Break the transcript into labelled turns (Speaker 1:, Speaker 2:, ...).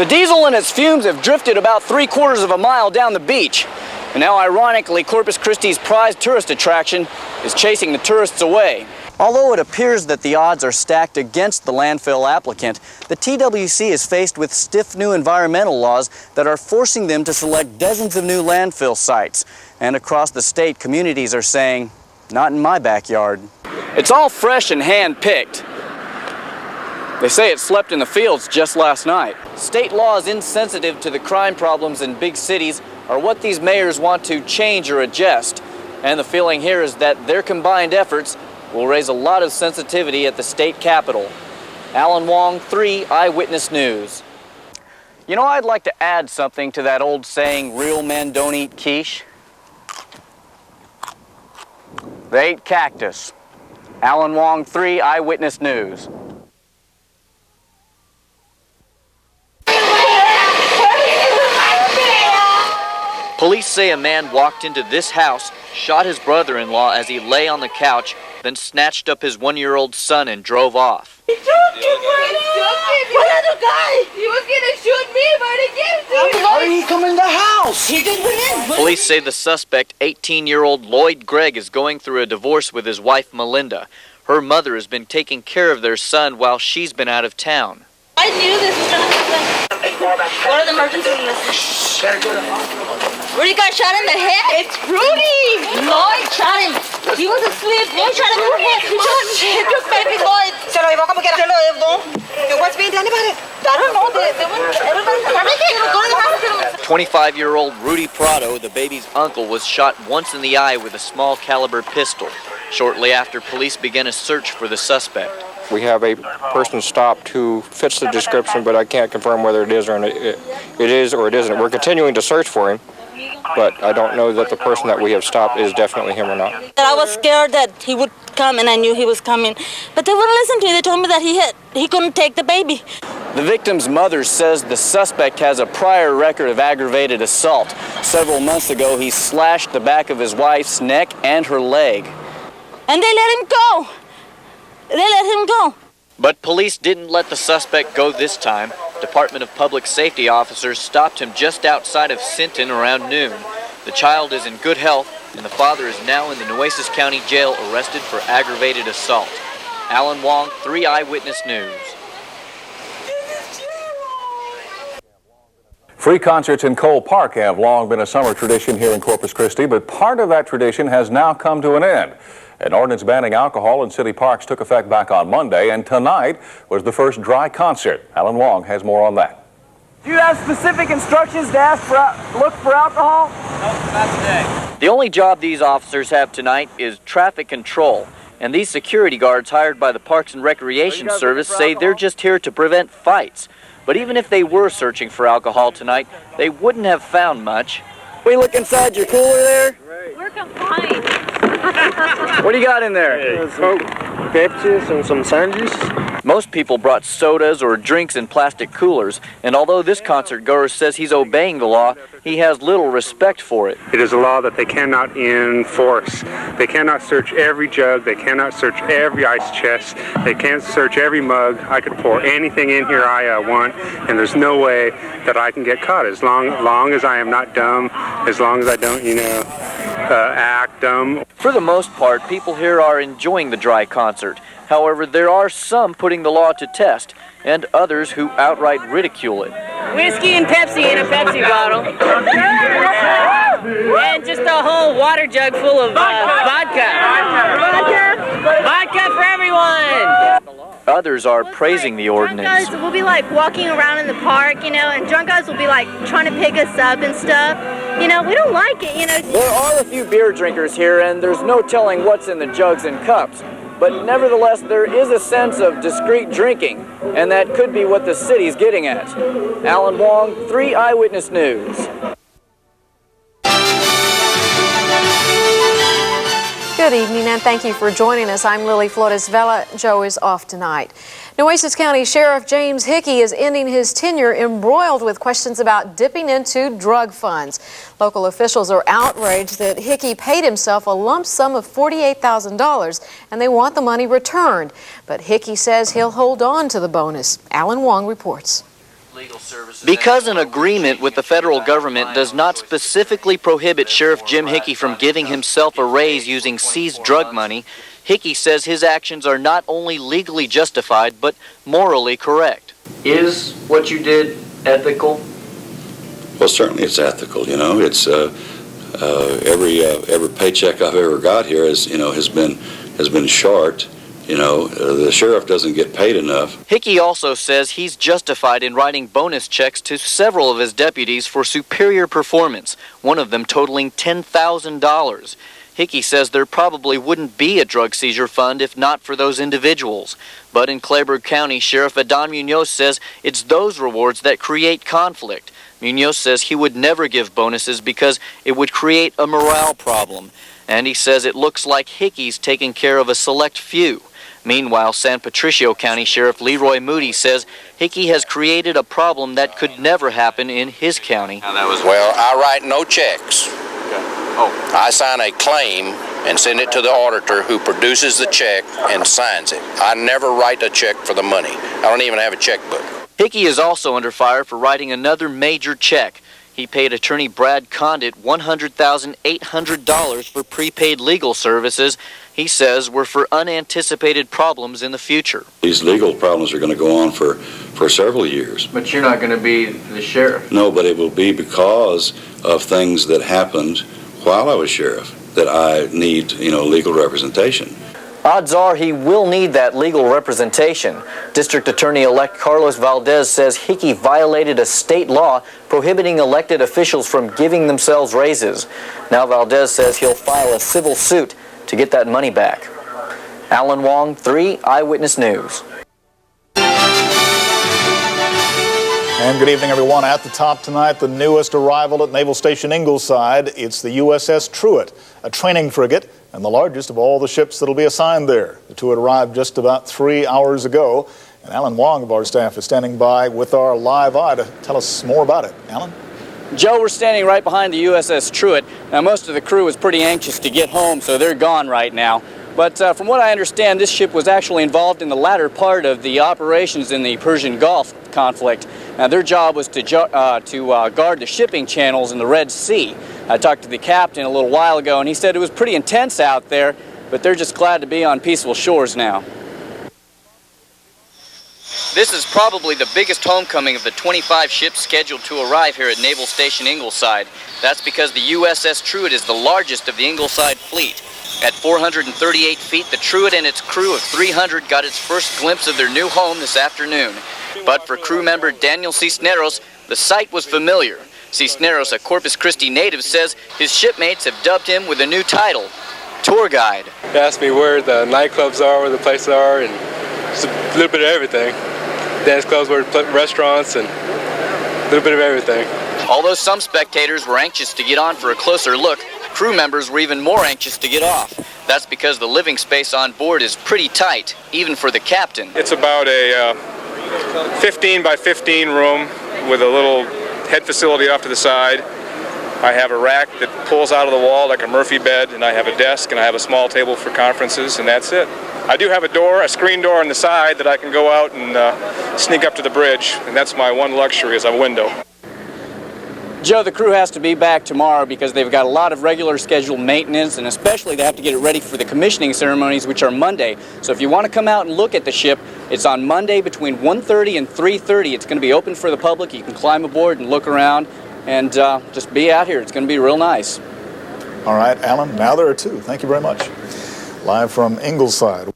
Speaker 1: The diesel and its fumes have drifted about 3/4 of a mile down the beach. And now, ironically, Corpus Christi's prized tourist attraction is chasing the tourists away. Although it appears that the odds are stacked against the landfill applicant, the TWC is faced with stiff new environmental laws that are forcing them to select dozens of new landfill sites. And across the state, communities are saying, not in my backyard. It's all fresh and hand-picked. They say it slept in the fields just last night. State laws insensitive to the crime problems in big cities are what these mayors want to change or adjust. And the feeling here is that their combined efforts will raise a lot of sensitivity at the state capitol. Alan Wong, 3 Eyewitness News. You know, I'd like to add something to that old saying, real men don't eat quiche. They ate cactus. Alan Wong, 3 Eyewitness News. Police say a man walked into this house, shot his brother-in-law as he lay on the couch, then snatched up his 1-year-old son and drove off.
Speaker 2: He took him, what other guy? He was gonna shoot me, but he gave to me.
Speaker 3: How did he come in the house?
Speaker 2: He just went in.
Speaker 1: Police say the suspect, 18-year-old Lloyd Gregg, is going through a divorce with his wife, Melinda. Her mother has been taking care of their son while she's been out of town.
Speaker 2: I knew this was gonna happen. What are the emergency lists? Rudy got shot in the head. It's Rudy. Lloyd shot him. He was asleep. Lloyd shot him in the head. He took baby Lloyd. Se lo llevó como quiera. Se lo llevó. What's being done about it? I don't know. Everybody's
Speaker 1: 25-year-old Rudy Prado, the baby's uncle, was shot once in the eye with a small caliber pistol. Shortly after, police began a search for the suspect.
Speaker 4: We have a person stopped who fits the description, but I can't confirm whether it is or it is or it isn't. We're continuing to search for him, but I don't know that the person that we have stopped is definitely him or not.
Speaker 2: I was scared that he would come, and I knew he was coming, but they wouldn't listen to me. They told me that he couldn't take the baby.
Speaker 1: The victim's mother says the suspect has a prior record of aggravated assault. Several months ago, he slashed the back of his wife's neck and her leg.
Speaker 2: And they let him go. They let him go.
Speaker 1: But police didn't let the suspect go this time. Department of Public Safety officers stopped him just outside of Sinton around noon. The child is in good health, and the father is now in the Nueces County Jail arrested for aggravated assault. Alan Wong, 3 Eyewitness News.
Speaker 5: Free concerts in Cole Park have long been a summer tradition here in Corpus Christi, but part of that tradition has now come to an end. An ordinance banning alcohol in city parks took effect back on Monday, and tonight was the first dry concert. Alan Wong has more on that.
Speaker 6: Do you have specific instructions to look for alcohol?
Speaker 1: No, not today. The only job these officers have tonight is traffic control. And these security guards hired by the Parks and Recreation Service say they're just here to prevent fights. But even if they were searching for alcohol tonight, they wouldn't have found much. We look inside your cooler there?
Speaker 2: We're compliant.
Speaker 1: What do you got in there?
Speaker 4: Coke, Pepsi, and some sandwiches.
Speaker 1: Most people brought sodas or drinks in plastic coolers, and although this concert goer says he's obeying the law, he has little respect for it.
Speaker 7: It is a law that they cannot enforce. They cannot search every jug. They cannot search every ice chest. They can't search every mug. I could pour anything in here I want, and there's no way that I can get caught as long as I am not dumb, as long as I don't, act dumb.
Speaker 1: For the most part, people here are enjoying the dry concert. However, there are some putting the law to test, and others who outright ridicule it.
Speaker 8: Whiskey and Pepsi in a Pepsi bottle. And just a whole water jug full of vodka. Vodka for everyone!
Speaker 1: Others are praising the ordinance.
Speaker 9: Drunk guys will be like walking around in the park, and drunk guys will be like trying to pick us up and stuff. We don't like it,
Speaker 1: There are a few beer drinkers here, and there's no telling what's in the jugs and cups. But nevertheless, there is a sense of discreet drinking, and that could be what the city's getting at. Alan Wong, 3 Eyewitness News.
Speaker 10: Good evening, and thank you for joining us. I'm Lily Flores Vela. Joe is off tonight. Nueces County Sheriff James Hickey is ending his tenure embroiled with questions about dipping into drug funds. Local officials are outraged that Hickey paid himself a lump sum of $48,000, and they want the money returned. But Hickey says he'll hold on to the bonus. Alan Wong reports.
Speaker 1: Because an agreement with the federal government does not specifically prohibit Sheriff Jim Hickey from giving himself a raise using seized drug money, Hickey says his actions are not only legally justified, but morally correct. Is what you did ethical?
Speaker 3: Well, certainly it's ethical. You know, it's every paycheck I've ever got here has been short. You know, the sheriff doesn't get paid enough.
Speaker 1: Hickey also says he's justified in writing bonus checks to several of his deputies for superior performance, one of them totaling $10,000. Hickey says there probably wouldn't be a drug seizure fund if not for those individuals. But in Clayburgh County, Sheriff Adon Munoz says it's those rewards that create conflict. Munoz says he would never give bonuses because it would create a morale problem. And he says it looks like Hickey's taking care of a select few. Meanwhile, San Patricio County Sheriff Leroy Moody says Hickey has created a problem that could never happen in his county.
Speaker 11: Well, I write no checks. I sign a claim and send it to the auditor who produces the check and signs it. I never write a check for the money. I don't even have a checkbook.
Speaker 1: Hickey is also under fire for writing another major check. He paid attorney Brad Condit $100,800 for prepaid legal services he says were for unanticipated problems in the future.
Speaker 3: These legal problems are going to go on for several years.
Speaker 1: But you're not going to be the sheriff.
Speaker 3: No, but it will be because of things that happened while I was sheriff that I need, legal representation.
Speaker 1: Odds are he will need that legal representation. District Attorney-elect Carlos Valdez says Hickey violated a state law prohibiting elected officials from giving themselves raises. Now Valdez says he'll file a civil suit to get that money back. Alan Wong, 3 Eyewitness News.
Speaker 12: And good evening, everyone. At the top tonight, the newest arrival at Naval Station Ingleside. It's the USS Truett, a training frigate and the largest of all the ships that will be assigned there. The Truett arrived just about 3 hours ago. And Alan Wong of our staff is standing by with our live eye to tell us more about it. Alan?
Speaker 1: Joe, we're standing right behind the USS Truett. Now, most of the crew is pretty anxious to get home, so they're gone right now. But from what I understand, this ship was actually involved in the latter part of the operations in the Persian Gulf conflict. Now, their job was to guard the shipping channels in the Red Sea. I talked to the captain a little while ago, and he said it was pretty intense out there, but they're just glad to be on peaceful shores now. This is probably the biggest homecoming of the 25 ships scheduled to arrive here at Naval Station Ingleside. That's because the USS Truett is the largest of the Ingleside fleet. At 438 feet, the Truett and its crew of 300 got its first glimpse of their new home this afternoon. But for crew member Daniel Cisneros, the sight was familiar. Cisneros, a Corpus Christi native, says his shipmates have dubbed him with a new title, tour guide.
Speaker 13: They asked me where the nightclubs are, where the places are, and just a little bit of everything. Dance clubs, restaurants, and a little bit of everything.
Speaker 1: Although some spectators were anxious to get on for a closer look, crew members were even more anxious to get off. That's because the living space on board is pretty tight, even for the captain.
Speaker 4: It's about a 15 by 15 room with a little head facility off to the side. I have a rack that pulls out of the wall like a Murphy bed, and I have a desk, and I have a small table for conferences, and that's it. I do have a screen door on the side that I can go out and sneak up to the bridge, and that's my one luxury is a window.
Speaker 1: Joe, the crew has to be back tomorrow because they've got a lot of regular scheduled maintenance, and especially they have to get it ready for the commissioning ceremonies, which are Monday. So if you want to come out and look at the ship, it's on Monday between 1:30 and 3:30. It's going to be open for the public. You can climb aboard and look around and just be out here. It's going to be real nice.
Speaker 12: All right, Alan, now there are 2. Thank you very much. Live from Ingleside.